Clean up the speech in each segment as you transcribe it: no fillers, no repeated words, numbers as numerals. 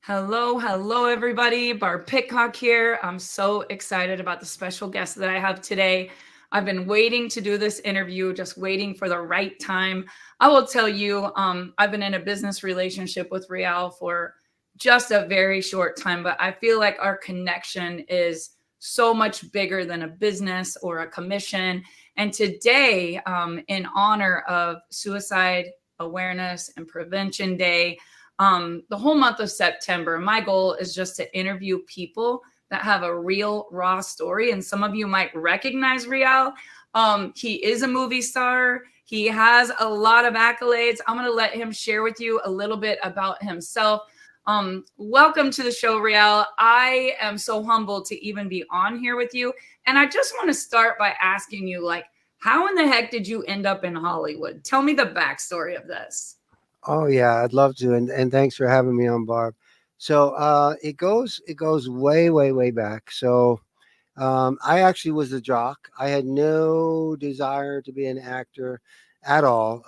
Hello, everybody. Barb Pitcock here. I'm so excited about the special guest that I have today. I've been waiting to do this interview, just waiting for the right time. I will tell you, I've been in a business relationship with Rial for just a very short time, but I feel like our connection is so much bigger than a business or a commission. And today, in honor of Suicide Awareness and Prevention Day, the whole month of September, my goal is just to interview people that have a real raw story. And some of you might recognize Rial. He is a movie star. He has a lot of accolades. I'm going to let him share with you a little bit about himself. Welcome to the show, Rial. I am so humbled to even be on here with you. And I just want to start by asking you, like, how in the heck did you end up in Hollywood? Tell me the backstory of this. Oh yeah, I'd love to, and thanks for having me on, Barb. So it goes way back. So I actually was a jock. I had no desire to be an actor at all.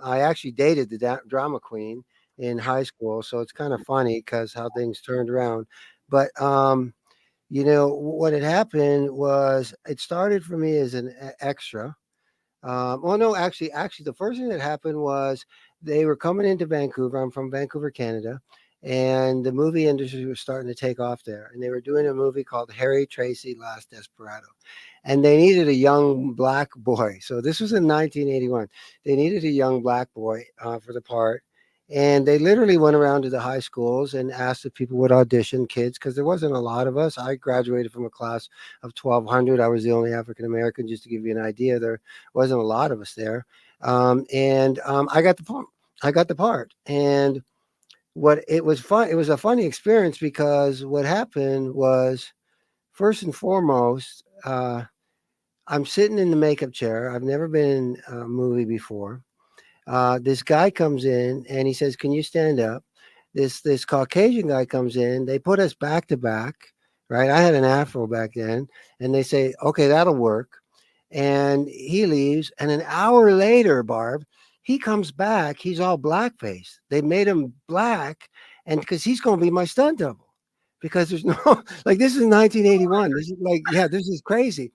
I actually dated the drama queen in high school, so it's kind of funny because how things turned around. But what had happened was it started for me as an extra. Well, no, actually, the first thing that happened was they were coming into Vancouver. I'm from Vancouver, Canada, and the movie industry was starting to take off there. And they were doing a movie called Harry Tracy Last Desperado, and they needed a young black boy. So this was in 1981. They needed a young black boy for the part. And they literally went around to the high schools and asked if people would audition kids because there wasn't a lot of us. I graduated from a class of 1,200. I was the only African American, just to give you an idea. There wasn't a lot of us there, and I got the part. I got the part, and what it was fun. It was a funny experience because what happened was first and foremost, I'm sitting in the makeup chair. I've never been in a movie before. This guy comes in and he says, "Can you stand up?" This Caucasian guy comes in. They put us back to back, right? I had an afro back then, and they say, "Okay, that'll work." And he leaves. And an hour later, Barb, he comes back. He's all blackface. They made him black, and because he's going to be my stunt double. Because there's no like this is 1981. This is like this is crazy.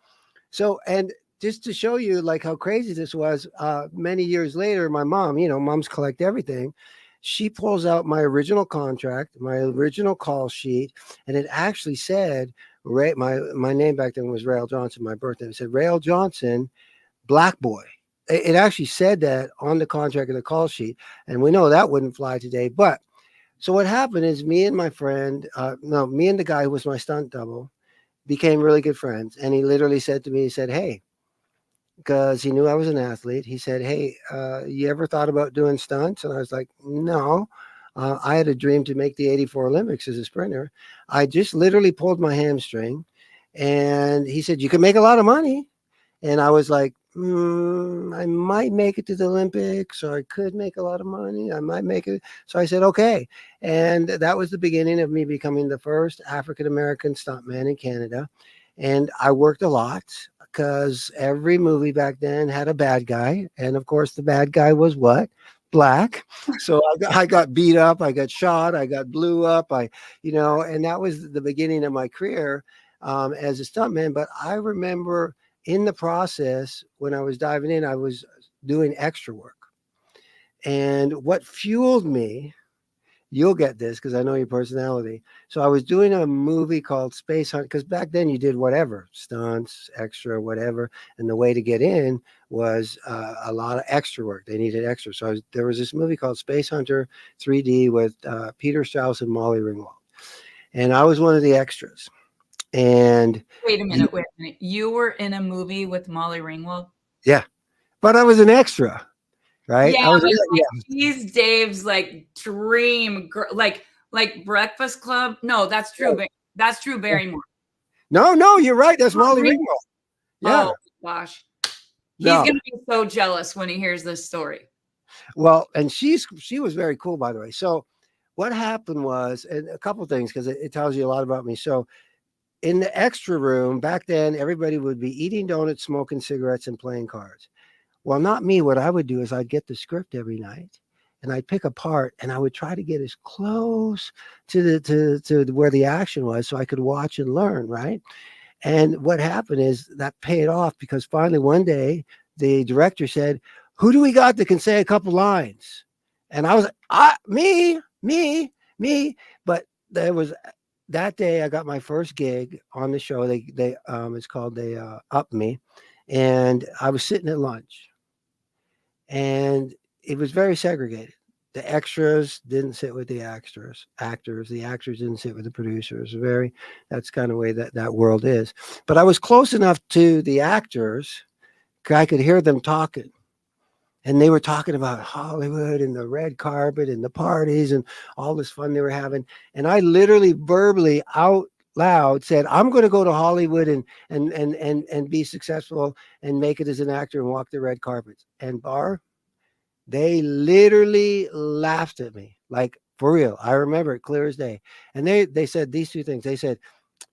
So and just to show you like how crazy this was, many years later, my mom, moms collect everything. She pulls out my original contract, my original call sheet, and it actually said Ray. My name back then was Rail Johnson. My birthday. It said Rail Johnson, Black Boy. It actually said that on the contract of the call sheet, and we know that wouldn't fly today. But so what happened is me and my friend, no, me and the guy who was my stunt double, became really good friends. And he literally said to me, he said, "Hey," because he knew I was an athlete. He said, "Hey, you ever thought about doing stunts?" And I was like, "No." I had a dream to make the '84 Olympics as a sprinter. I just literally pulled my hamstring. And he said, "You can make a lot of money." And I was like, I might make it to the Olympics, or I could make a lot of money. I might make it. So I said, okay. And that was the beginning of me becoming the first African American stuntman in Canada. And I worked a lot because every movie back then had a bad guy. And of course, the bad guy was what? Black. So I got beat up, I got shot, I got blew up. And that was the beginning of my career as a stuntman. But I remember in the process, when I was diving in, I was doing extra work. And what fueled me, you'll get this because I know your personality. So I was doing a movie called Space Hunt because back then you did whatever, stunts, extra, whatever. And the way to get in was a lot of extra work. They needed extra. So there was this movie called Space Hunter 3D with Peter Strauss and Molly Ringwald. And I was one of the extras. And Wait a minute. You were in a movie with Molly Ringwald? yeah, but I was an extra. Right? Yeah, I was but yeah. like she's Dave's like dream girl, like Breakfast Club. No, that's true, but that's Drew Barrymore. No, you're right. That's Oh, Molly really? Ringwald. Yeah. Oh gosh. He's No. gonna be so jealous when he hears this story. Well, and she was very cool, by the way. So what happened was, and a couple things because it tells you a lot about me. So in the extra room back then, everybody would be eating donuts, smoking cigarettes, and playing cards. Well, not me. What I would do is I'd get the script every night and I'd pick a part and I would try to get as close to to where the action was so I could watch and learn, right? And what happened is that paid off because finally one day the director said, "Who do we got that can say a couple lines?" And I was like, me. But there was that day I got my first gig on the show. They it's called they up me, and I was sitting at lunch, and it was very segregated. The extras didn't sit with the actors. The actors didn't sit with the producers. Very, that's kind of the way that world is. But I was close enough to the actors, I could hear them talking, and they were talking about Hollywood and the red carpet and the parties and all this fun they were having. And I literally verbally out loud said, "I'm going to go to Hollywood and be successful and make it as an actor and walk the red carpets." And they literally laughed at me, like for real. I remember it clear as day. And they said these two things. They said,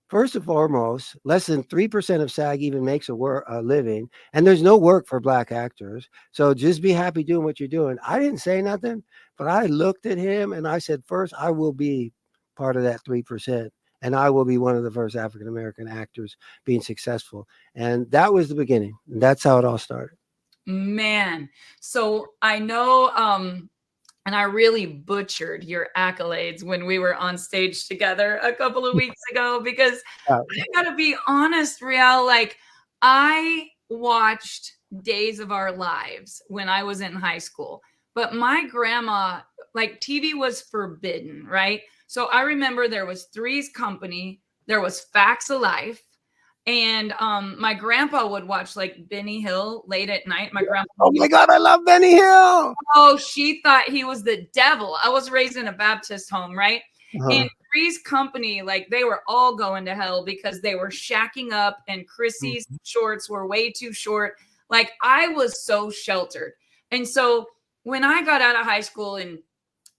first and foremost, less than 3% of SAG even makes a living, and there's no work for black actors. So just be happy doing what you're doing. I didn't say nothing, but I looked at him and I said, first, I will be part of that 3%. And I will be one of the first African American actors being successful. And that was the beginning. That's how it all started. Man. So I know, and I really butchered your accolades when we were on stage together a couple of weeks ago because Uh, I gotta be honest, Riel, like I watched Days of Our Lives when I was in high school, but my grandma, like TV was forbidden, right? So I remember there was Three's Company, there was Facts of Life, and my grandpa would watch like Benny Hill late at night. My grandpa oh my God, I love Benny Hill. Oh, she thought he was the devil. I was raised in a Baptist home, right? And Uh-huh. Three's Company, like they were all going to hell because they were shacking up and Chrissy's shorts were way too short. Like I was so sheltered. And so when I got out of high school and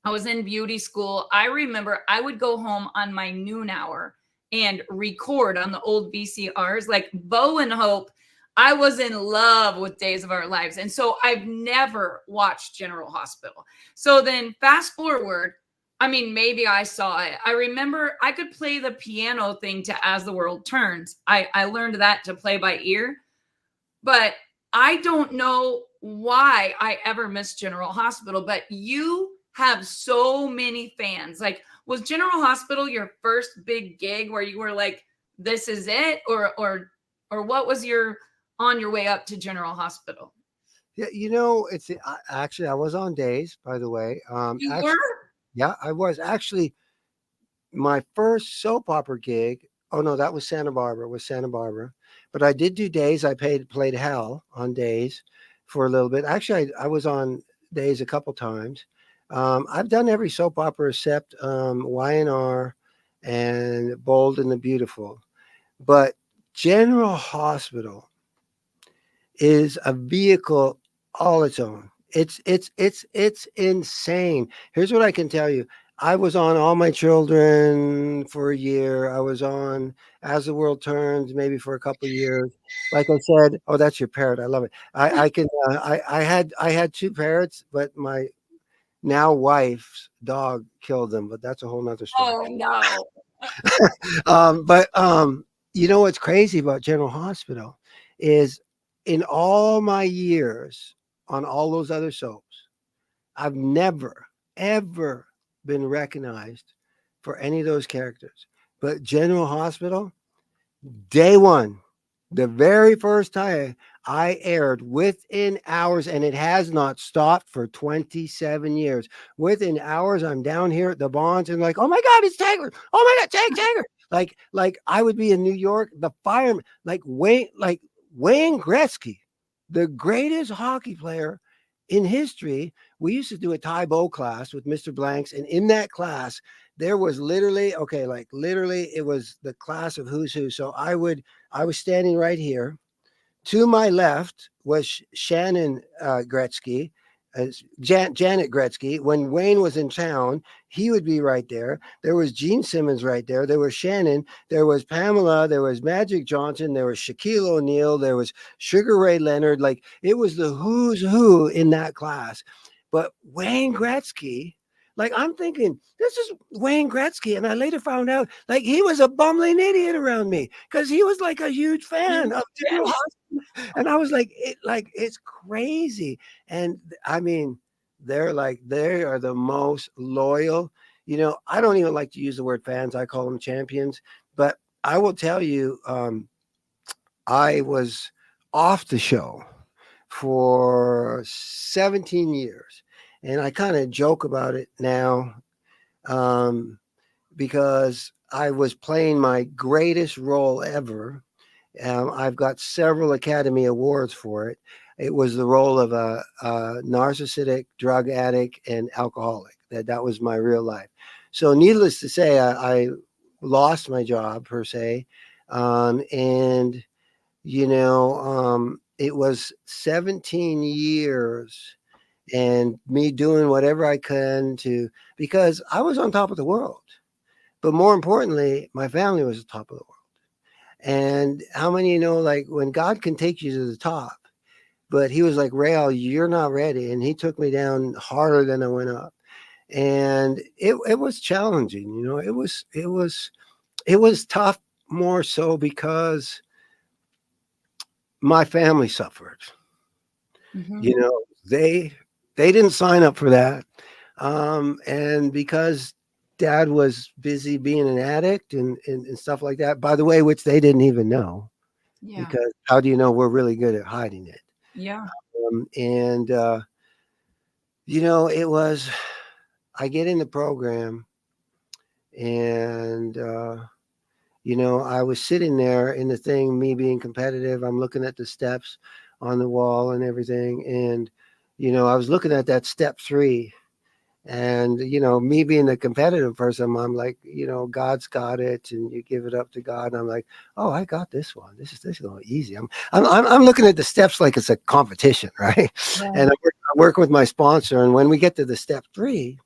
I was in beauty school, I remember I would go home on my noon hour and record on the old VCRs, like Bo and Hope. I was in love with Days of Our Lives. And so I've never watched General Hospital. So then fast forward, I mean, maybe I saw it. I remember I could play the piano thing to As the World Turns. I learned that to play by ear, but I don't know why I ever missed General Hospital, but you have so many fans. Like, was General Hospital your first big gig where you were like, this is it? Or what was your on your way up to General Hospital? Yeah, it's actually I was on Days, by the way. You Actually, were? yeah, I was actually my first soap opera gig. Oh no, that was Santa Barbara. Was Santa Barbara, but I did do Days. I played Hell on Days for a little bit. Actually, I was on Days a couple times. I've done every soap opera except YNR and Bold and the Beautiful, but General Hospital is a vehicle all its own. It's insane. Here's what I can tell you. I was on All My Children for a year. I was on As the World Turns maybe for a couple of years. Like I said, oh, that's your parrot. I love it. I can I had two parrots, but my now wife's dog killed them. But that's a whole nother story. Oh no. But you know what's crazy about General Hospital is in all my years on all those other soaps, I've never, ever been recognized for any of those characters. But General Hospital, day one, the very first time I aired within hours, and it has not stopped for 27 years. Within hours, I'm down here at the Bonds and like, oh my God, it's Tiger. Oh my God, Tiger. Like I would be in New York, the fireman, like Wayne Gretzky, the greatest hockey player in history. We used to do a Thai bow class with Mr. Blanks, and in that class, there was literally, okay, like literally, it was the class of who's who. So I was standing right here. To my left was Shannon Gretzky, Janet Gretzky. When Wayne was in town, he would be right there. There was Gene Simmons right there. There was Shannon. There was Pamela. There was Magic Johnson. There was Shaquille O'Neal. There was Sugar Ray Leonard. Like it was the who's who in that class. But Wayne Gretzky, like I'm thinking, this is Wayne Gretzky. And I later found out like he was a bumbling idiot around me because he was like a huge fan of General Yes. Hospital. And I was like it's crazy. And I mean, they are the most loyal. I don't even like to use the word fans. I call them champions. But I will tell you, I was off the show for 17 years. And I kind of joke about it now, um, because I was playing my greatest role ever. I've got several Academy Awards for it. It was the role of a narcissistic drug addict and alcoholic. That was my real life. So, needless to say, I lost my job per se, and it was 17 years and me doing whatever I can to because I was on top of the world. But more importantly, my family was the top of the world. And how many like when God can take you to the top, but he was like, Rael, you're not ready. And he took me down harder than I went up. And it was challenging, it was tough more so because my family suffered. Hmm. You know, they didn't sign up for that. And because dad was busy being an addict and stuff like that, by the way, which they didn't even know, Yeah. because how do you know we're really good at hiding it? Yeah. And it was I get in the program and I was sitting there in the thing, me being competitive. I'm looking at the steps on the wall and everything. And, I was looking at that step 3. And, me being a competitive person, I'm like, God's got it, and you give it up to God. And I'm like, oh, I got this one. This is going easy. I'm looking at the steps like it's a competition, right? And Yeah. I work with my sponsor. And when we get to the step 3,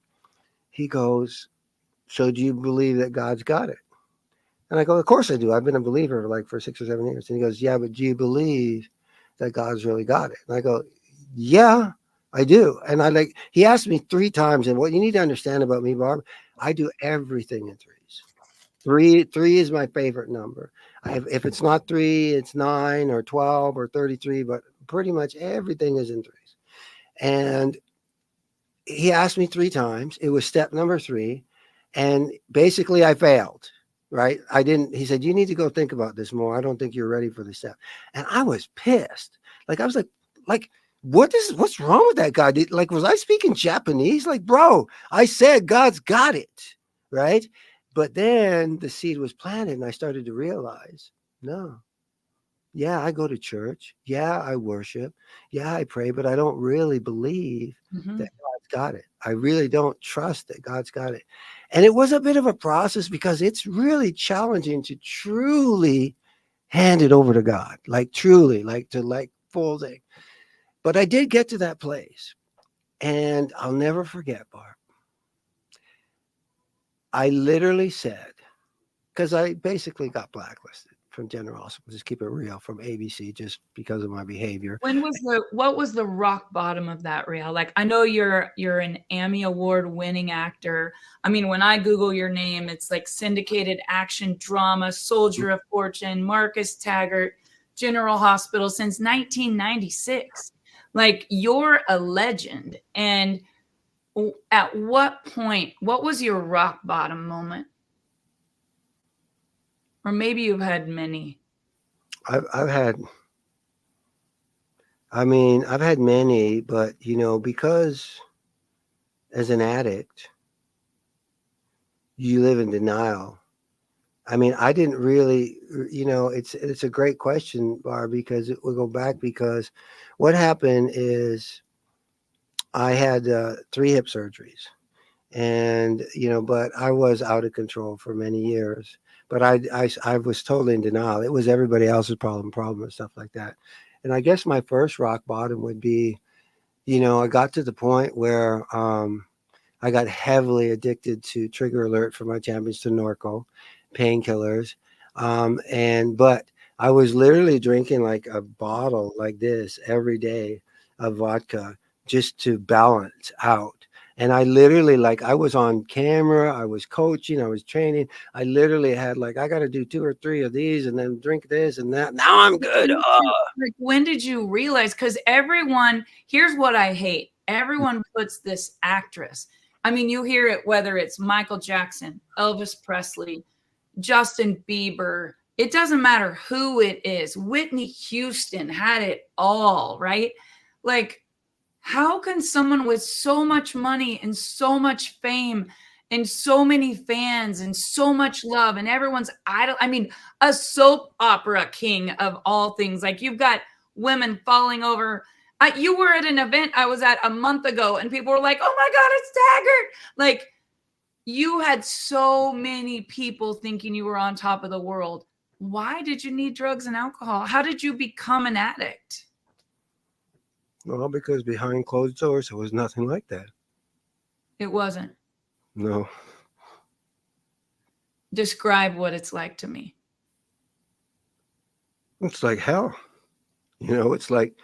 he goes, so do you believe that God's got it? And I go, of course I do. I've been a believer for 6 or 7 years. And he goes, yeah, but do you believe that God's really got it? And I go, yeah, I do. And he asked me 3 times. And what you need to understand about me, Barb, I do everything in threes. Three is my favorite number. If it's not 3, it's 9 or 12 or 33, but pretty much everything is in threes. And he asked me 3 times. It was step number 3. And basically I failed. Right. I didn't. He said, you need to go think about this more. I don't think you're ready for this step. And I was pissed. I was like, what's wrong with that guy? Was I speaking Japanese? Like, bro, I said God's got it. Right. But then the seed was planted and I started to realize, no, yeah, I go to church. Yeah, I worship. Yeah, I pray, but I don't really believe Hmm. that God's got it. I really don't trust that God's got it. And it was a bit of a process because it's really challenging to truly hand it over to God, like truly, like to full thing. But I did get to that place. And I'll never forget, Barb. I literally said, because I basically got blacklisted from General Hospital, just keep it real, from ABC, just because of my behavior. What was the rock bottom of that, Real? Like, I know you're an Emmy Award winning actor. I mean, when I Google your name, it's like syndicated action drama, Soldier of Fortune, Marcus Taggart, General Hospital since 1996. Like, you're a legend. And at what point, what was your rock bottom moment? Or maybe you've had many. I've had, I've had many, but because as an addict, you live in denial. I didn't really, it's a great question, Barb, because it will go back because what happened is I had 3 hip surgeries, and but I was out of control for many years. But I was totally in denial. It was everybody else's problem and stuff like that. And I guess my first rock bottom would be, I got to the point where I got heavily addicted to Trigger Alert for my champions, to Norco, painkillers. But I was literally drinking like a bottle like this every day of vodka just to balance out. And I literally, like, I was on camera, I was coaching, I was training. I literally had, like, I got to do 2 or 3 of these and then drink this and that. Now I'm good. Oh. Like, when did you realize? Because everyone, here's what I hate. Everyone puts this actress. I mean, you hear it whether it's Michael Jackson, Elvis Presley, Justin Bieber. It doesn't matter who it is. Whitney Houston had it all, right? Like, how can someone with so much money and so much fame and so many fans and so much love and everyone's idol, I mean, a soap opera king of all things, like you've got women falling over. You were at an event I was at a month ago and people were like, oh my god, it's Taggart. Like, you had so many people thinking you were on top of the world. Why did you need drugs and alcohol? How did you become an addict? Well, because behind closed doors, it was nothing like that. It wasn't. No. Describe what it's like to me. It's like hell. It's like,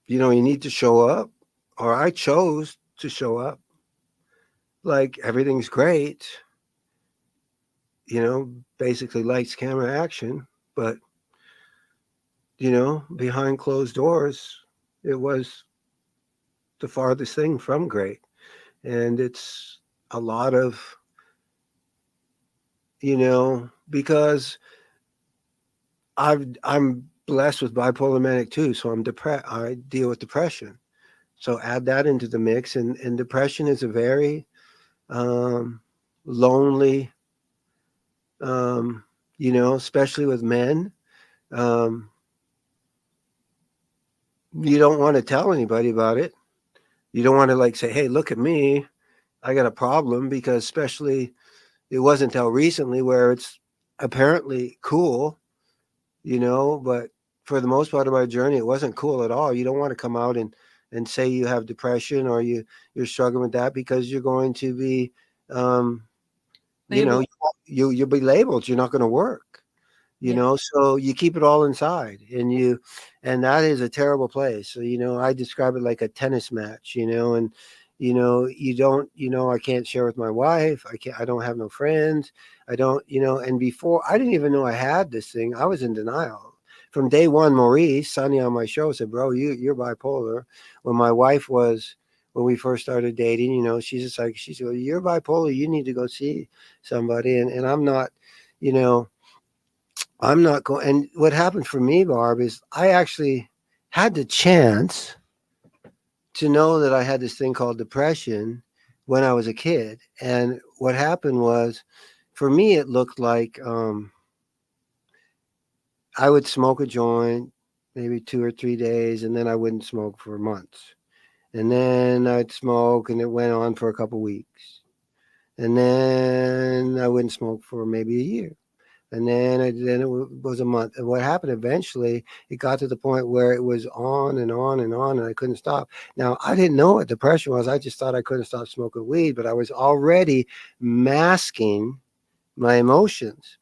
you need to show up, or I chose to show up. Like, everything's great, basically lights, camera, action. But, behind closed doors, it was the farthest thing from great. And it's a lot of, because I'm blessed with bipolar manic too. So I'm depressed. I deal with depression. So add that into the mix. And depression is a very lonely, especially with men. Um, you don't want to tell anybody about it. You don't want to, like, say, hey, look at me. I got a problem, because especially it wasn't until recently where it's apparently cool, but for the most part of my journey, it wasn't cool at all. You don't want to come out and say you have depression, or you're struggling with that, because you're going to be, Label. you'll be labeled. You're not going to work. Yeah. So you keep it all inside, and that is a terrible place. So, I describe it like a tennis match, and, you don't, I can't share with my wife. I don't have no friends. I don't, and before, I didn't even know I had this thing. I was in denial from day one. Maurice, Sonny on my show, said, bro, you're bipolar. When my wife was, when we first started dating, she's just like, she said, well, you're bipolar. You need to go see somebody. And I'm not, you know, I'm not going. And what happened for me, Barb, is I actually had the chance to know that I had this thing called depression when I was a kid. And what happened was, for me, it looked like I would smoke a joint maybe 2 or 3 days, and then I wouldn't smoke for months. And then I'd smoke, and it went on for a couple weeks. And then I wouldn't smoke for maybe a year. And then it was a month. And what happened eventually, it got to the point where it was on and on and on, and I couldn't stop. Now, I didn't know what depression was. I just thought I couldn't stop smoking weed, but I was already masking my emotions.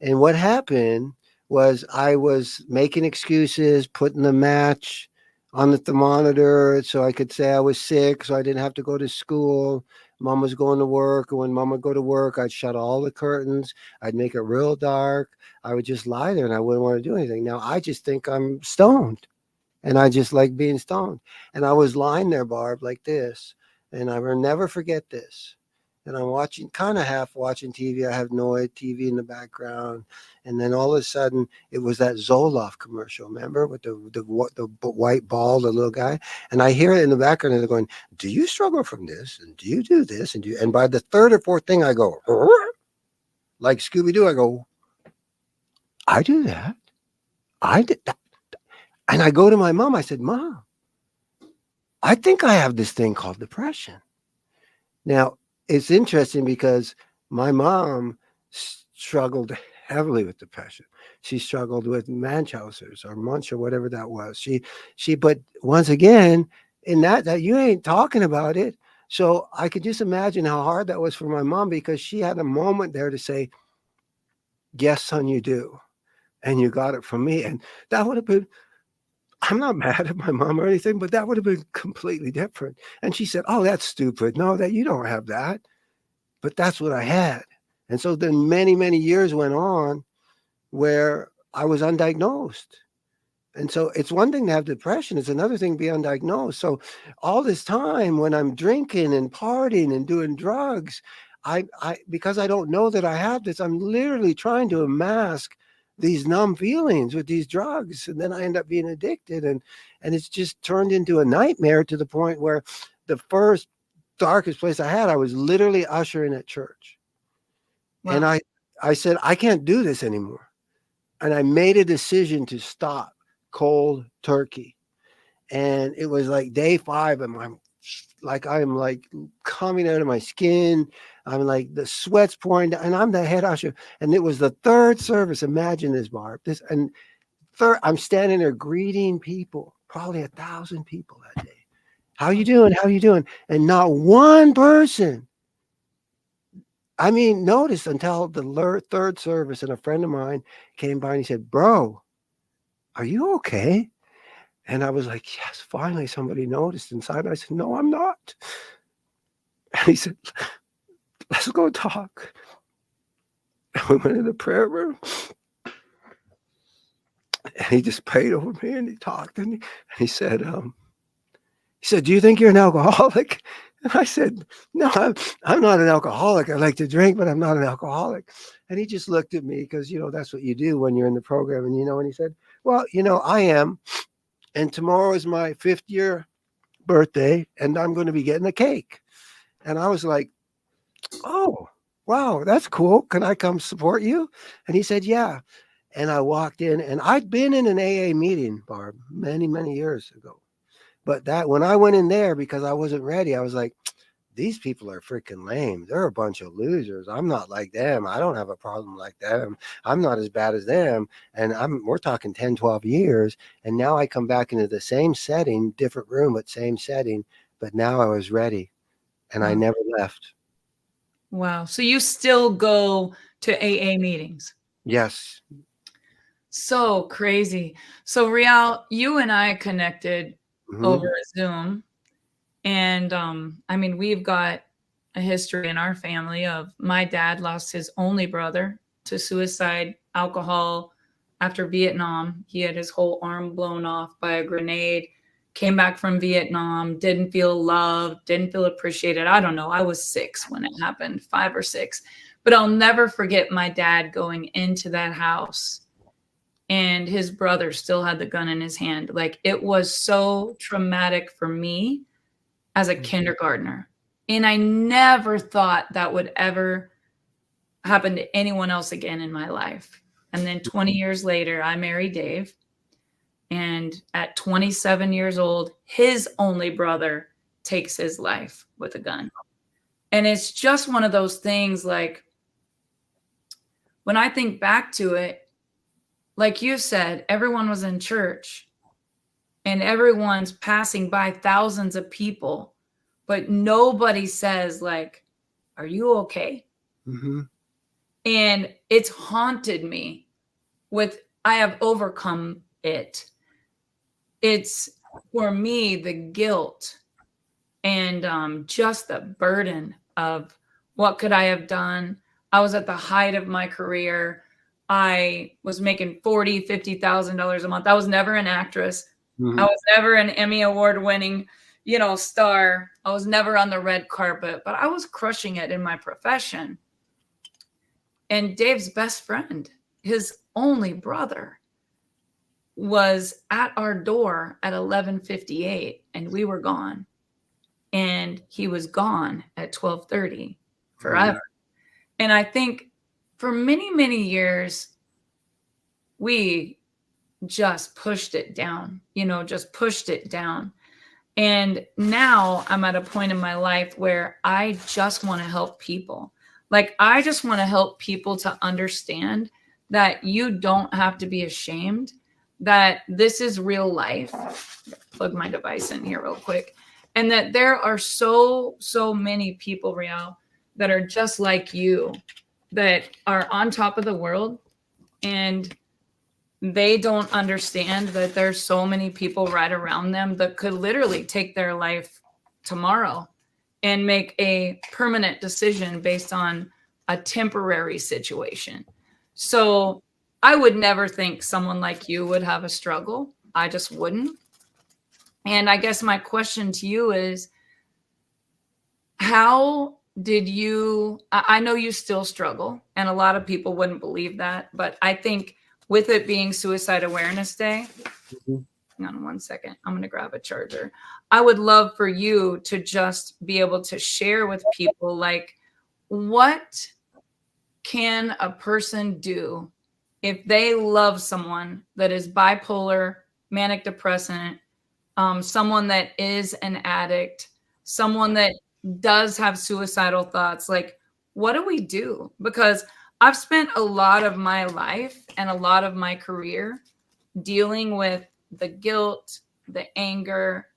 And what happened was, I was making excuses, putting the match on the thermometer so I could say I was sick, so I didn't have to go to school. Mom was going to work, and when mom would go to work, I'd shut all the curtains. I'd make it real dark. I would just lie there, and I wouldn't want to do anything. Now I just think I'm stoned, and I just like being stoned. And I was lying there, Barb, like this, and I will never forget this. And I'm watching, kind of half watching TV. I have no TV in the background, and then all of a sudden, it was that Zoloft commercial. Remember, with the white ball, the little guy. And I hear it in the background, and they're going, "Do you struggle from this? And do you do this? And do you?" And by the third or fourth thing, I go, like Scooby Doo. I go, "I do that. I did that." And I go to my mom. I said, "Mom, I think I have this thing called depression." Now, it's interesting because my mom struggled heavily with depression. She struggled with Munchausen's or Munch or whatever that was. But once again, in that you ain't talking about it. So I could just imagine how hard that was for my mom, because she had a moment there to say, "Yes, son, you do." And you got it from me. And that would have been I'm not mad at my mom or anything, but that would have been completely different. And she said, "Oh, that's stupid. No, that you don't have that." But that's what I had. And so then many, many years went on where I was undiagnosed. And so it's one thing to have depression, it's another thing to be undiagnosed. So all this time when I'm drinking and partying and doing drugs, I because I don't know that I have this, I'm literally trying to mask these numb feelings with these drugs. And then I end up being addicted. And it's just turned into a nightmare to the point where the first darkest place I had, I was literally ushering at church. And Wow. I said, I can't do this anymore. And I made a decision to stop cold turkey. And it was like day 5, and I'm like coming out of my skin. I'm like the sweat's pouring down, and I'm the head usher. And it was the third service. Imagine this, Barb. I'm standing there greeting people, probably 1,000 people that day. How you doing? How you doing? And not one person, I mean, notice until the third service, and a friend of mine came by and he said, "Bro, are you okay?" And I was like, "Yes, finally somebody noticed." Inside, I said, "No, I'm not." And he said, "Let's go talk." And we went in the prayer room, and he just prayed over me, and he talked, and he said, "Do you think you're an alcoholic?" And I said, "No, I'm not an alcoholic. I like to drink, but I'm not an alcoholic." And he just looked at me because, that's what you do when you're in the program. And he said, "Well, I am. And tomorrow is my 5th year birthday, and I'm going to be getting a cake." And I was like, "Oh, wow, that's cool. Can I come support you?" And he said, "Yeah." And I walked in, and I'd been in an AA meeting, Barb, many, many years ago. But that when I went in there, because I wasn't ready, I was like, "These people are freaking lame. They're a bunch of losers. I'm not like them. I don't have a problem like them. I'm not as bad as them." And we're talking 10, 12 years. And now I come back into the same setting, different room, but same setting. But now I was ready, and I Wow. never left. Wow. So you still go to AA meetings? Yes. So crazy. So Rial, you and I connected Hmm. over Zoom. And I mean, we've got a history in our family of my dad lost his only brother to suicide, alcohol after Vietnam. He had his whole arm blown off by a grenade, came back from Vietnam, didn't feel loved, didn't feel appreciated. I don't know. I was 6 when it happened, 5 or 6. But I'll never forget my dad going into that house and his brother still had the gun in his hand. Like it was so traumatic for me as a kindergartner. And I never thought that would ever happen to anyone else again in my life. And then 20 years later, I married Dave. And at 27 years old, his only brother takes his life with a gun. And it's just one of those things like when I think back to it, like you said, everyone was in church and everyone's passing by thousands of people, but nobody says like, "Are you okay?" Hmm. And it's haunted me with I have overcome it. It's for me the guilt and just the burden of what could I have done. I was at the height of my career. I was making $40,000, $50,000 a month. I was never an actress. I Hmm. was never an Emmy award winning, star. I was never on the red carpet, but I was crushing it in my profession. And Dave's best friend, his only brother, was at our door at 11:58 and we were gone. And he was gone at 12:30 Hmm. forever. And I think for many, many years, we just pushed it down, just pushed it down. And now I'm at a point in my life where I just want to help people. Like, I just want to help people to understand that you don't have to be ashamed, that this is real life. Plug my device in here real quick. And that there are so, so many people, Rial, that are just like you, that are on top of the world. And they don't understand that there's so many people right around them that could literally take their life tomorrow and make a permanent decision based on a temporary situation. So I would never think someone like you would have a struggle. I just wouldn't. And I guess my question to you is, how did you, I know you still struggle, and a lot of people wouldn't believe that, but I think with it being Suicide Awareness Day, Mhm. hang on one second, I'm going to grab a charger. I would love for you to just be able to share with people, like, what can a person do if they love someone that is bipolar, manic depressant, someone that is an addict, someone that does have suicidal thoughts? Like, what do we do? Because I've spent a lot of my life and a lot of my career dealing with the guilt, the anger,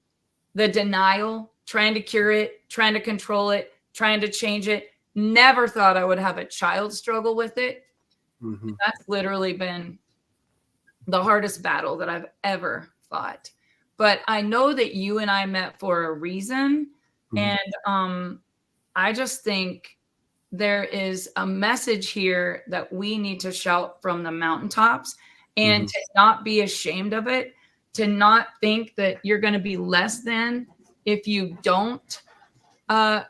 the denial, trying to cure it, trying to control it, trying to change it. Never thought I would have a child struggle with it. Mhm. That's literally been the hardest battle that I've ever fought. But I know that you and I met for a reason. Mhm. And I just think there is a message here that we need to shout from the mountaintops, and Mhm. to not be ashamed of it, to not think that you're going to be less than if you don't uh,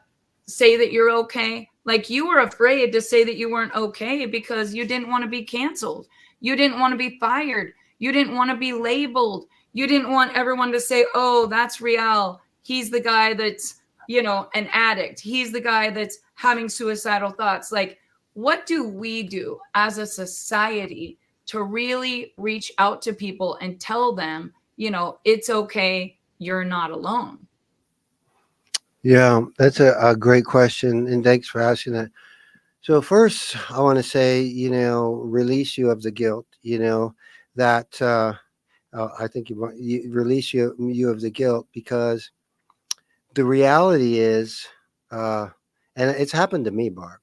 say that you're okay. Like, you were afraid to say that you weren't okay because you didn't want to be canceled. You didn't want to be fired. You didn't want to be labeled. You didn't want everyone to say, oh, that's Rial. He's the guy that's, an addict. He's the guy that's having suicidal thoughts. Like, what do we do as a society to really reach out to people and tell them, it's okay. You're not alone. Yeah, that's a great question, and thanks for asking that. So first, I want to say, release you of the guilt. That I think you release you of the guilt, because the reality is, uh, and it's happened to me, Barb.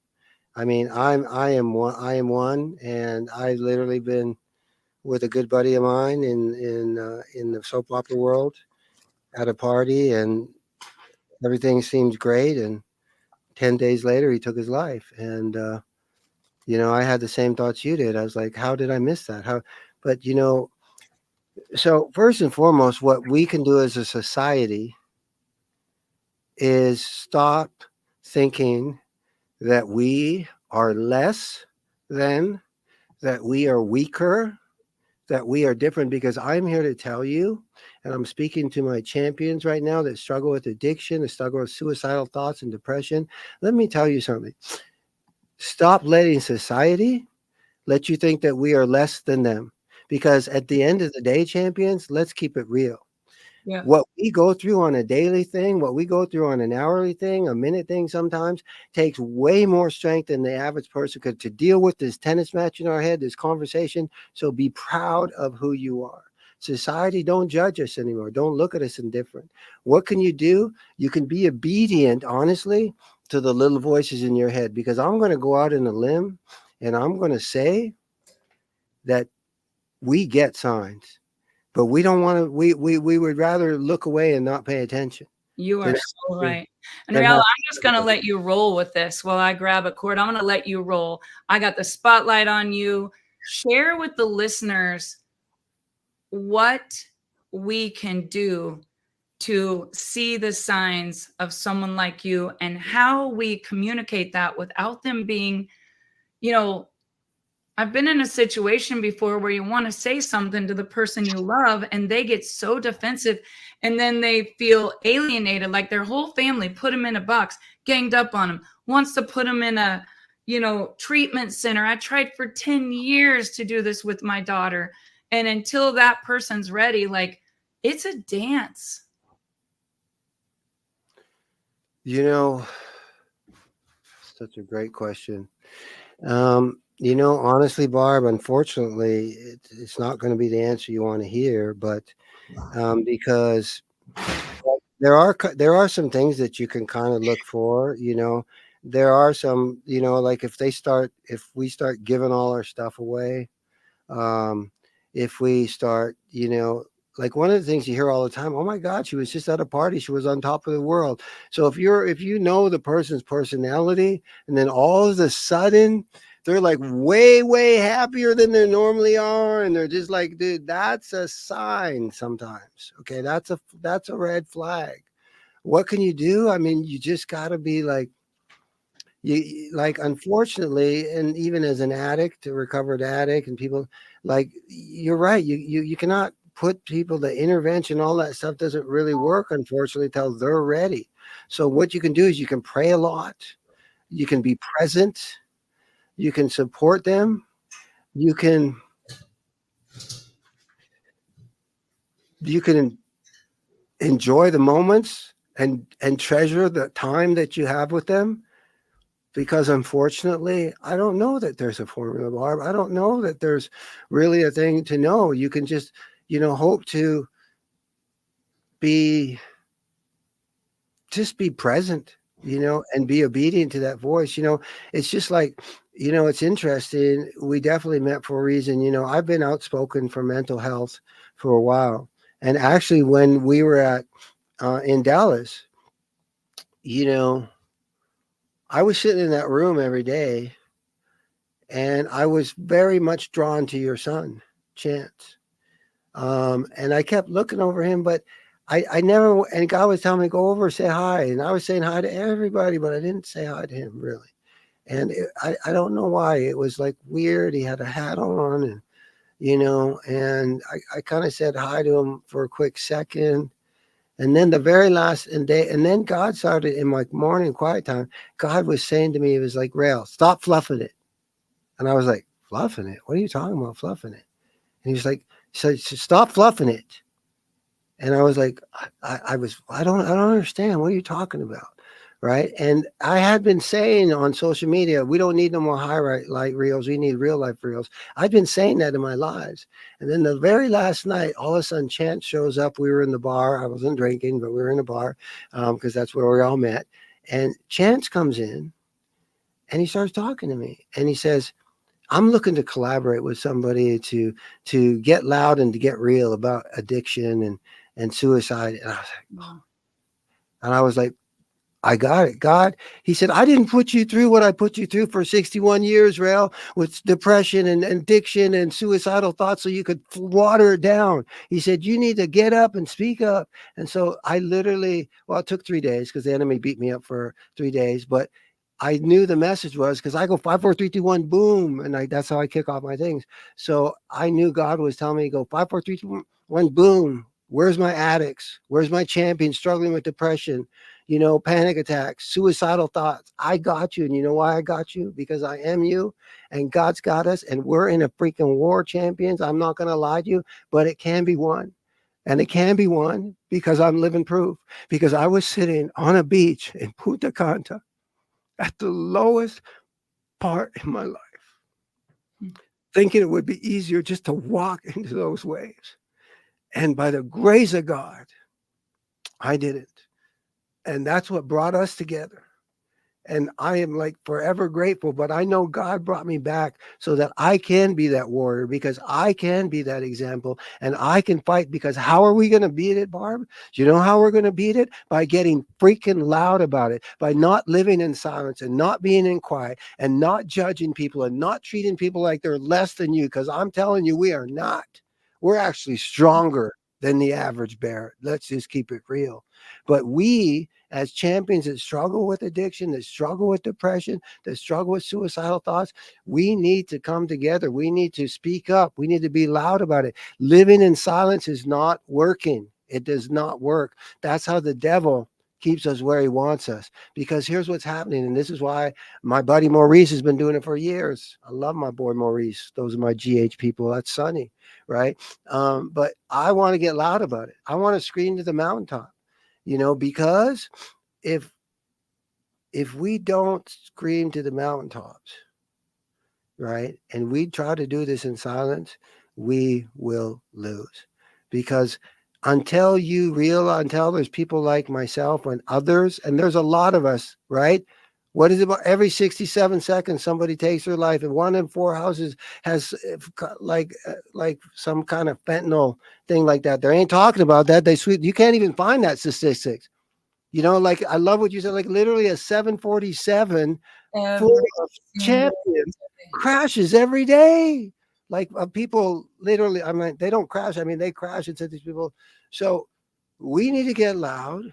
I mean, I am one, and I literally been with a good buddy of mine in the soap opera world at a party, and everything seems great, and 10 days later he took his life, and I had the same thoughts you did. I was like, how did I miss that? How? But so first and foremost, what we can do as a society is stop thinking that we are less than, that we are weaker, that we are different, because I'm here to tell you, and I'm speaking to my champions right now that struggle with addiction, that struggle with suicidal thoughts and depression. Let me tell you something. Stop letting society let you think that we are less than them. Because at the end of the day, champions, let's keep it real. Yeah. What we go through on a daily thing, what we go through on an hourly thing, a minute thing sometimes, takes way more strength than the average person could to deal with this tennis match in our head, this conversation. So be proud of who you are. Society, don't judge us anymore. Don't look at us indifferent. What can you do? You can be obedient, honestly, to the little voices in your head, because I'm going to go out on a limb and I'm going to say that we get signs, but we don't want to, we would rather look away and not pay attention You than are so right. And than Riel, have. I'm just gonna let you roll with this while I grab a cord. I'm gonna let you roll. I got the spotlight on you. Share with the listeners what we can do to see the signs of someone like you, and how we communicate that without them being, you know, I've been in a situation before where you want to say something to the person you love and they get so defensive, and then they feel alienated, like their whole family put them in a box, ganged up on them, wants to put them in a, treatment center. I tried for 10 years to do this with my daughter. And until that person's ready, like, it's a dance. You know, such a great question. Honestly, Barb, unfortunately, it's not going to be the answer you want to hear, but because there are some things that you can kind of look for. There are some, like if we start giving all our stuff away, um, if we start, like one of the things you hear all the time, oh my God, she was just at a party, she was on top of the world. So if you know the person's personality, and then all of a sudden they're like way, way happier than they normally are, and they're just like, dude, that's a sign sometimes. Okay, that's a red flag. What can you do? I mean, you just gotta be like, like, unfortunately, and even as an addict, a recovered addict, and people, like, you're right, you cannot put people, the intervention, all that stuff doesn't really work, unfortunately, till they're ready. So what you can do is you can pray a lot, you can be present, you can support them, you can you can enjoy the moments and treasure the time that you have with them, because unfortunately, I don't know that there's a formula, Barb. I don't know that there's really a thing to know. You can just, hope to be just be present, and be obedient to that voice. It's just like, it's interesting. We definitely met for a reason. I've been outspoken for mental health for a while. And actually, when we were in Dallas, you know, I was sitting in that room every day, and I was very much drawn to your son, Chance. And I kept looking over him, but I never, and God was telling me, go over, say hi. And I was saying hi to everybody, but I didn't say hi to him really. And I don't know why. It was like weird. He had a hat on, and I kind of said hi to him for a quick second. And then the very last day, and then God started in my morning quiet time. God was saying to me, it was like, Rail, stop fluffing it. And I was like, fluffing it? What are you talking about, fluffing it? And he was like, so stop fluffing it. And I was like, I don't understand. What are you talking about? Right. And I had been saying on social media, we don't need no more highlight reels. We need real life reels. I've been saying that in my lives. And then the very last night, all of a sudden, Chance shows up. We were in the bar. I wasn't drinking, but we were in a bar, because that's where we all met. And Chance comes in and he starts talking to me. And he says, I'm looking to collaborate with somebody to get loud and to get real about addiction and suicide. Wow. And I was like, I got it. God, he said, I didn't put you through what I put you through for 61 years, Rail, with depression and addiction and suicidal thoughts so you could water it down. He said, you need to get up and speak up. And so I literally, well, it took 3 days because the enemy beat me up for 3 days, but I knew the message was, because I go 5, 4, 3, 2, 1, boom. And that's how I kick off my things. So I knew God was telling me to go 5, 4, 3, 2, 1, boom. Where's my addicts? Where's my champion struggling with depression? Panic attacks, suicidal thoughts. I got you. And you know why I got you? Because I am you, and God's got us, and we're in a freaking war, champions. I'm not going to lie to you, but it can be won. And it can be won because I'm living proof. Because I was sitting on a beach in Punta Cana at the lowest part in my life, Hmm. thinking it would be easier just to walk into those waves. And by the grace of God, I didn't. And that's what brought us together. And I am like forever grateful. But I know God brought me back so that I can be that warrior, because I can be that example and I can fight. Because how are we going to beat it, Barb? Do you know how we're going to beat it? By getting freaking loud about it, by not living in silence and not being in quiet and not judging people and not treating people like they're less than you. Because I'm telling you, we are not. We're actually stronger than the average bear. Let's just keep it real. But we, as champions that struggle with addiction, that struggle with depression, that struggle with suicidal thoughts, we need to come together. We need to speak up. We need to be loud about it. Living in silence is not working. It does not work. That's how the devil keeps us where he wants us. Because here's what's happening. And this is why my buddy Maurice has been doing it for years. I love my boy Maurice. Those are my GH people. That's Sonny, right? But I want to get loud about it. I want to scream to the mountaintop, because if we don't scream to the mountaintops, right, and we try to do this in silence, we will lose. Because until there's people like myself and others, and there's a lot of us, right, What is it about every 67 seconds somebody takes their life, and one in four houses has like some kind of fentanyl thing like that. They ain't talking about that. They sweet. You can't even find that statistics. Like I love what you said. Like literally a 747 full Every of single champions day. crashes every day. Like people literally. I mean, they don't crash. I mean, they crash into these people. So we need to get loud.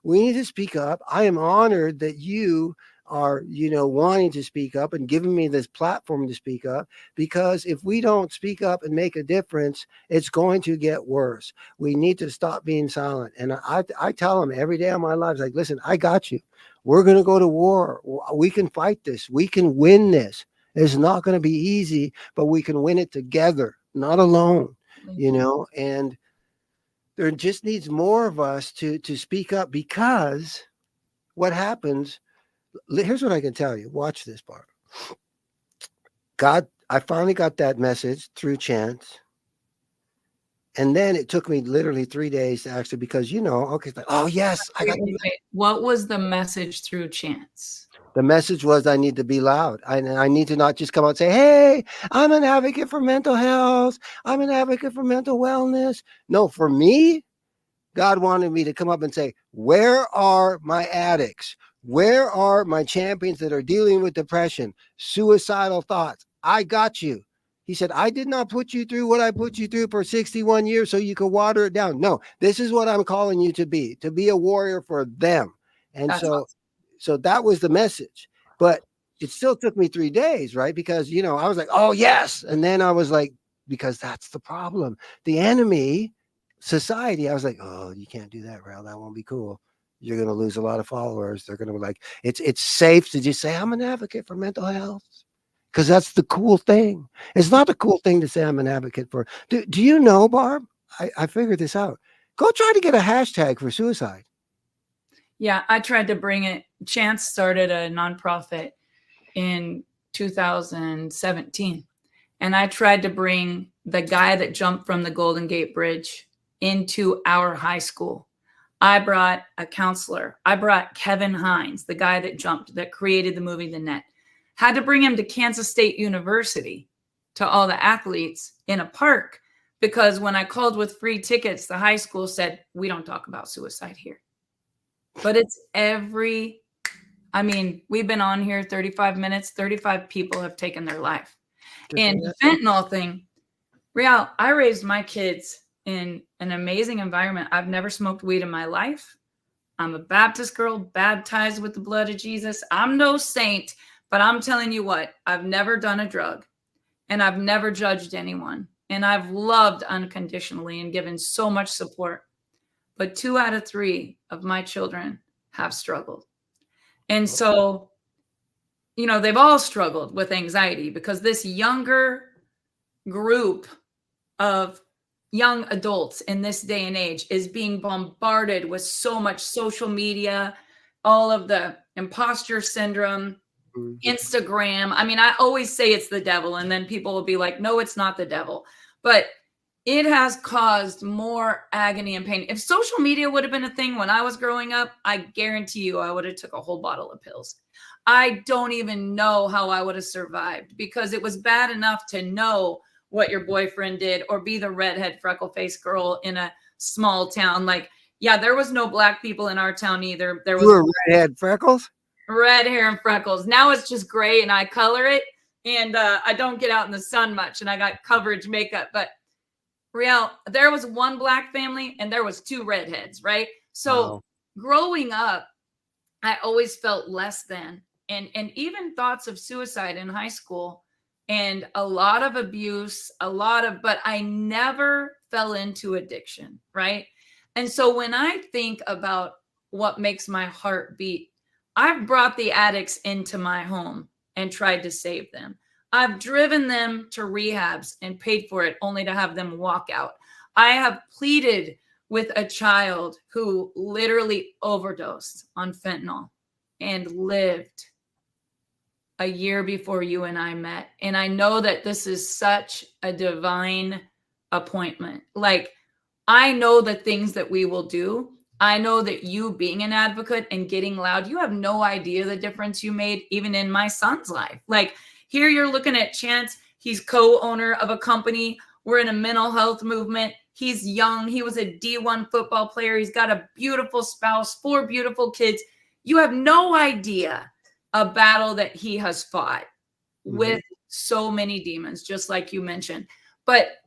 We need to speak up. I am honored that you are, wanting to speak up and giving me this platform to speak up, because if we don't speak up and make a difference, it's going to get worse. We need to stop being silent. And I tell them every day of my life, like, listen, I got you. We're going to go to war. We can fight this. We can win this. It's not going to be easy, but we can win it together, not alone, and there just needs more of us to speak up, because what happens, here's what I can tell you. Watch this part. God, I finally got that message through chance. And then it took me literally 3 days to actually, because, okay, it's like, oh, yes, I got the Wait. What was the message through chance? The message was I need to be loud. I need to not just come out and say, hey, I'm an advocate for mental health. I'm an advocate for mental wellness. No, for me, God wanted me to come up and say, where are my addicts? Where are my champions that are dealing with depression, suicidal thoughts? I got you. He said, I did not put you through what I put you through for 61 years so you could water it down. No, this is what I'm calling you to be a warrior for them. And That's so, awesome. so that was the message. But it still took me 3 days, right? Because, I was like, oh, yes. And then I was like, because that's the problem. The enemy, society, I was like, oh, you can't do that, Rail. That won't be cool. You're going to lose a lot of followers. They're going to be like, it's safe to just say, I'm an advocate for mental health. Because that's the cool thing. It's not the cool thing to say I'm an advocate for. Do you know, Barb? I figured this out. Go try to get a hashtag for suicide. Yeah, I tried to bring it. Chance started a nonprofit in 2017. And I tried to bring the guy that jumped from the Golden Gate Bridge into our high school. I brought a counselor. I brought Kevin Hines, the guy that jumped, that created the movie The Net. Had to bring him to Kansas State University to all the athletes in a park, because when I called with free tickets, the high school said, we don't talk about suicide here. But it's we've been on here 35 minutes, 35 people have taken their life. And the fentanyl thing, Real, I raised my kids in an amazing environment. I've never smoked weed in my life. I'm a Baptist girl, baptized with the blood of Jesus. I'm no saint, but I'm telling you what, I've never done a drug, and I've never judged anyone. And I've loved unconditionally and given so much support. But 2 out of 3 of my children have struggled. And so, they've all struggled with anxiety, because this younger group of young adults in this day and age is being bombarded with so much social media, all of the imposter syndrome, Instagram. I always say it's the devil, and then people will be like, no, it's not the devil. But it has caused more agony and pain. If social media would have been a thing when I was growing up, I guarantee you I would have took a whole bottle of pills. I don't even know how I would have survived, because it was bad enough to know what your boyfriend did or be the redhead freckle-faced girl in a small town. Like, yeah, there was no black people in our town either. There You was were redhead freckles? red hair and freckles. Now it's just gray, and I color it, and I don't get out in the sun much, and I got coverage makeup. But Real, there was one black family and there was 2 redheads, right? So Wow. growing up, I always felt less than, and even thoughts of suicide in high school, and a lot of abuse, but I never fell into addiction, right? And so when I think about what makes my heart beat, I've brought the addicts into my home and tried to save them. I've driven them to rehabs and paid for it only to have them walk out. I have pleaded with a child who literally overdosed on fentanyl and lived a year before you and I met. And I know that this is such a divine appointment. Like, I know the things that we will do. I know that you being an advocate and getting loud, you have no idea the difference you made even in my son's life. Like here you're looking at Chance, he's co-owner of a company. We're in a mental health movement. He's young. He was a D1 football player. He's got a beautiful spouse, 4 beautiful kids. You have no idea a battle that he has fought with so many demons, just like you mentioned. But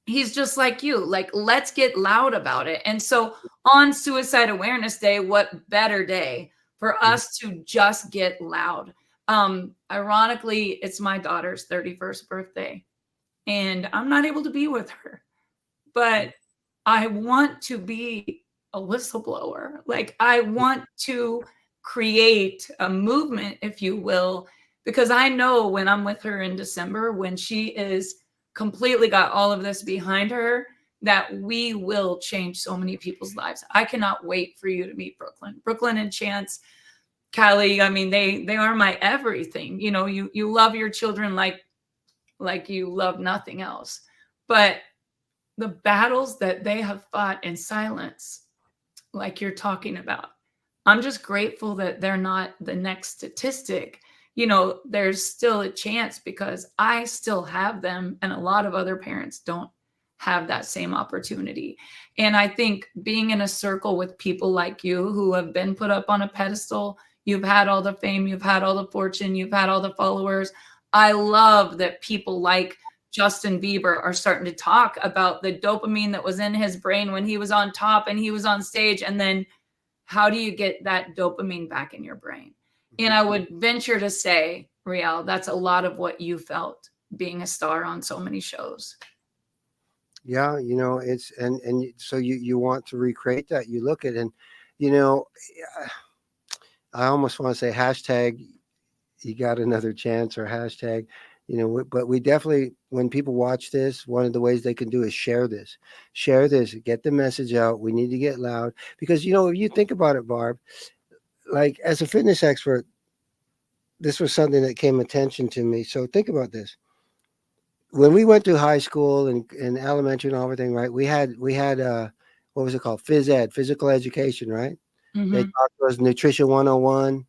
he's just like you. Like, let's get loud about it. And so on Suicide Awareness Day, what better day for us to just get loud? Ironically, it's my daughter's 31st birthday, and I'm not able to be with her, but I want to be a whistleblower. Like, I want to create a movement, if you will, because I know when I'm with her in December, when she is completely got all of this behind her, that we will change so many people's lives. I cannot wait for you to meet Brooklyn. Brooklyn and Chance, Callie, I mean, they are my everything. You know, you love your children like you love nothing else. But the battles that they have fought in silence, like you're talking about, I'm just grateful that they're not the next statistic. You know, there's still a chance because I still have them, and a lot of other parents don't have that same opportunity. And I think being in a circle with people like you who have been put up on a pedestal, you've had all the fame, you've had all the fortune, you've had all the followers. I love that people like Justin Bieber are starting to talk about the dopamine that was in his brain when he was on top and he was on stage. And then how do you get that dopamine back in your brain? And I would venture to say, Riel, that's a lot of what you felt being a star on so many shows. Yeah, it's so you want to recreate that. You look at, and you know, I almost want to say hashtag you got another chance, or hashtag, but we definitely, when people watch this, one of the ways they can do is share this, get the message out. We need to get loud because, if you think about it, Barb, like as a fitness expert, this was something that came attention to me. So think about this. When we went through high school and elementary and everything, right? We had what was it called? Phys ed, physical education, right? They Mm-hmm. taught us nutrition 101,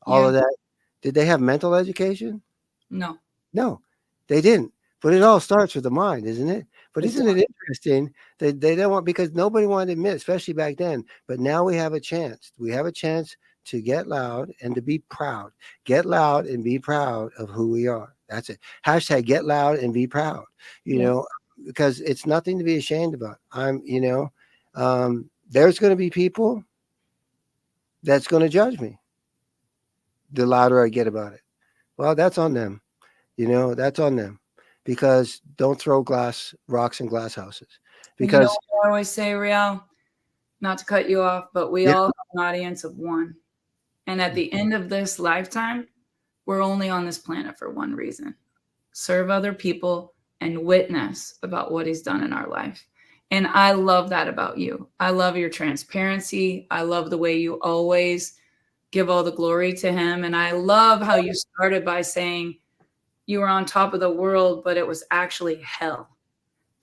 all Yeah. of that. Did they have mental education? No. No, they didn't. But it all starts with the mind, isn't it? But It isn't it interesting that they don't want, because nobody wanted to admit, especially back then. But now we have a chance. We have a chance to get loud and to be proud. Get loud and be proud of who we are. That's it. Hashtag get loud and be proud. You Yeah. know, because it's nothing to be ashamed about. There's going to be people that's going to judge me the louder I get about it. Well, that's on them. That's on them, because don't throw rocks in glass houses. And you know Because what I always say, Riel? Not to cut you off, but we yeah, all have an audience of one. And at the end of this lifetime, we're only on this planet for one reason: serve other people and witness about what he's done in our life. And I love that about you. I love your transparency. I love the way you always give all the glory to him. And I love how you started by saying you were on top of the world, but it was actually hell,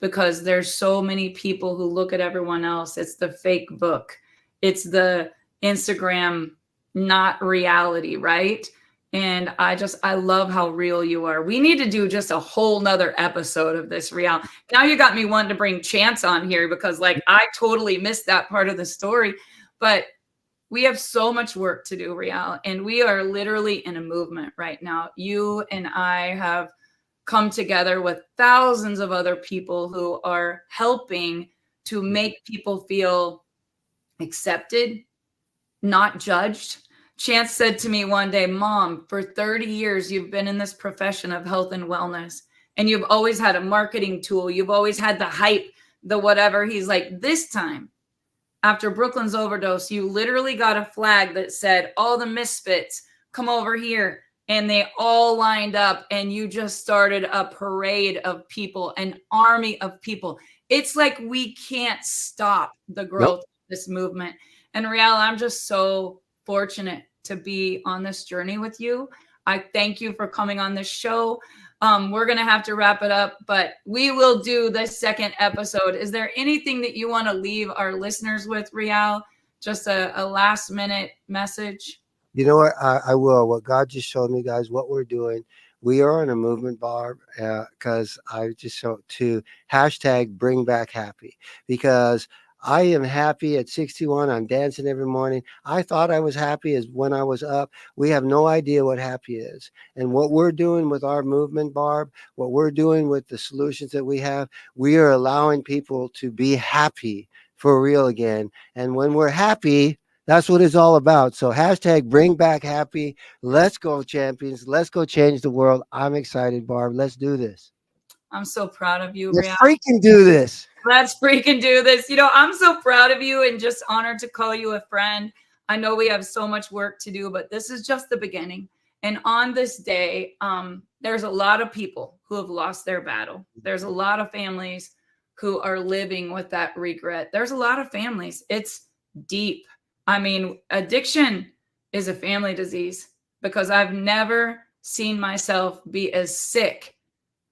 because there's so many people who look at everyone else. It's the fake book. It's the Instagram, not reality, right? And I love how real you are. We need to do just a whole nother episode of this, Real. Now you got me wanting to bring Chance on here because like I totally missed that part of the story. But we have so much work to do, Real. And we are literally in a movement right now. You and I have come together with thousands of other people who are helping to make people feel accepted, not judged. Chance said to me one day, Mom, for 30 years, you've been in this profession of health and wellness, and you've always had a marketing tool. You've always had the hype, the whatever. He's like, this time, after Brooklyn's overdose, you literally got a flag that said, all the misfits, come over here. And they all lined up, and you just started a parade of people, an army of people. It's like we can't stop the growth nope. of this movement. And Rial, I'm just so fortunate to be on this journey with you. I thank you for coming on this show. We're going to have to wrap it up, but we will do the second episode. Is there anything that you want to leave our listeners with, Rial, just a last minute message. You know what? I will. What God just showed me, guys, what we're doing. We are on a movement, Barb, because I just showed to hashtag bring back happy because I am happy at 61. I'm dancing every morning. I thought I was happy as when I was up. We have no idea what happy is. And what we're doing with our movement, Barb, what we're doing with the solutions that we are allowing people to be happy for real again. And when we're happy, that's what it's all about. So hashtag bring back happy. Let's go, champions. Let's go change the world. I'm excited, Barb. Let's do this. I'm so proud of you, Let's Real. freaking do this. Let's freaking do this. I'm so proud of you and just honored to call you a friend. I know we have so much work to do, but this is just the beginning. And on this day, there's a lot of people who have lost their battle. There's a lot of families who are living with that regret. There's a lot of families. It's deep. I mean, addiction is a family disease because I've never seen myself be as sick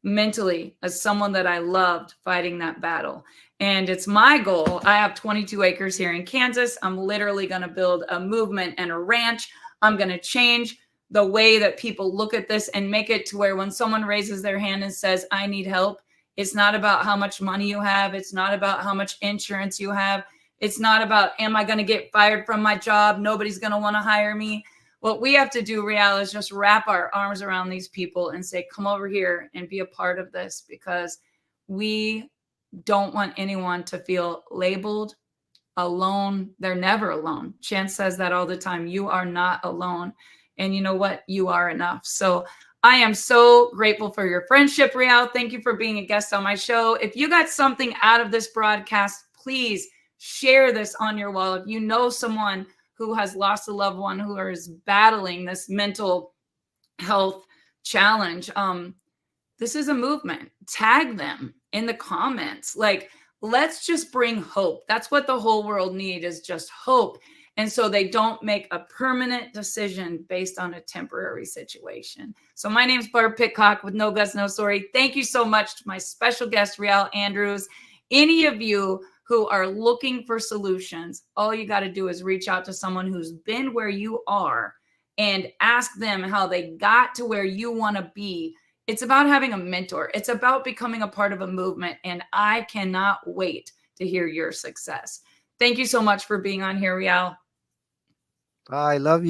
mentally as someone that I loved fighting that battle. And it's my goal. I have 22 acres here in Kansas. I'm literally going to build a movement and a ranch. I'm going to change the way that people look at this and make it to where when someone raises their hand and says, I need help, it's not about how much money you have. It's not about how much insurance you have. It's not about, am I going to get fired from my job? Nobody's going to want to hire me. What we have to do, Real, is just wrap our arms around these people and say, come over here and be a part of this, because we don't want anyone to feel labeled, alone. They're never alone. Chance says that all the time. You are not alone. And you know what? You are enough. So I am so grateful for your friendship, Real. Thank you for being a guest on my show. If you got something out of this broadcast, please share this on your wall. If you know someone who has lost a loved one, who is battling this mental health challenge, this is a movement. Tag them in the comments. Like, let's just bring hope. That's what the whole world needs, is just hope. And so they don't make a permanent decision based on a temporary situation. So my name is Barb Pitcock with No Guts, No Story. Thank you so much to my special guest, Real Andrews. Any of you who are looking for solutions, all you got to do is reach out to someone who's been where you are and ask them how they got to where you want to be. It's about having a mentor. It's about becoming a part of a movement. And I cannot wait to hear your success. Thank you so much for being on here, Real. I love you.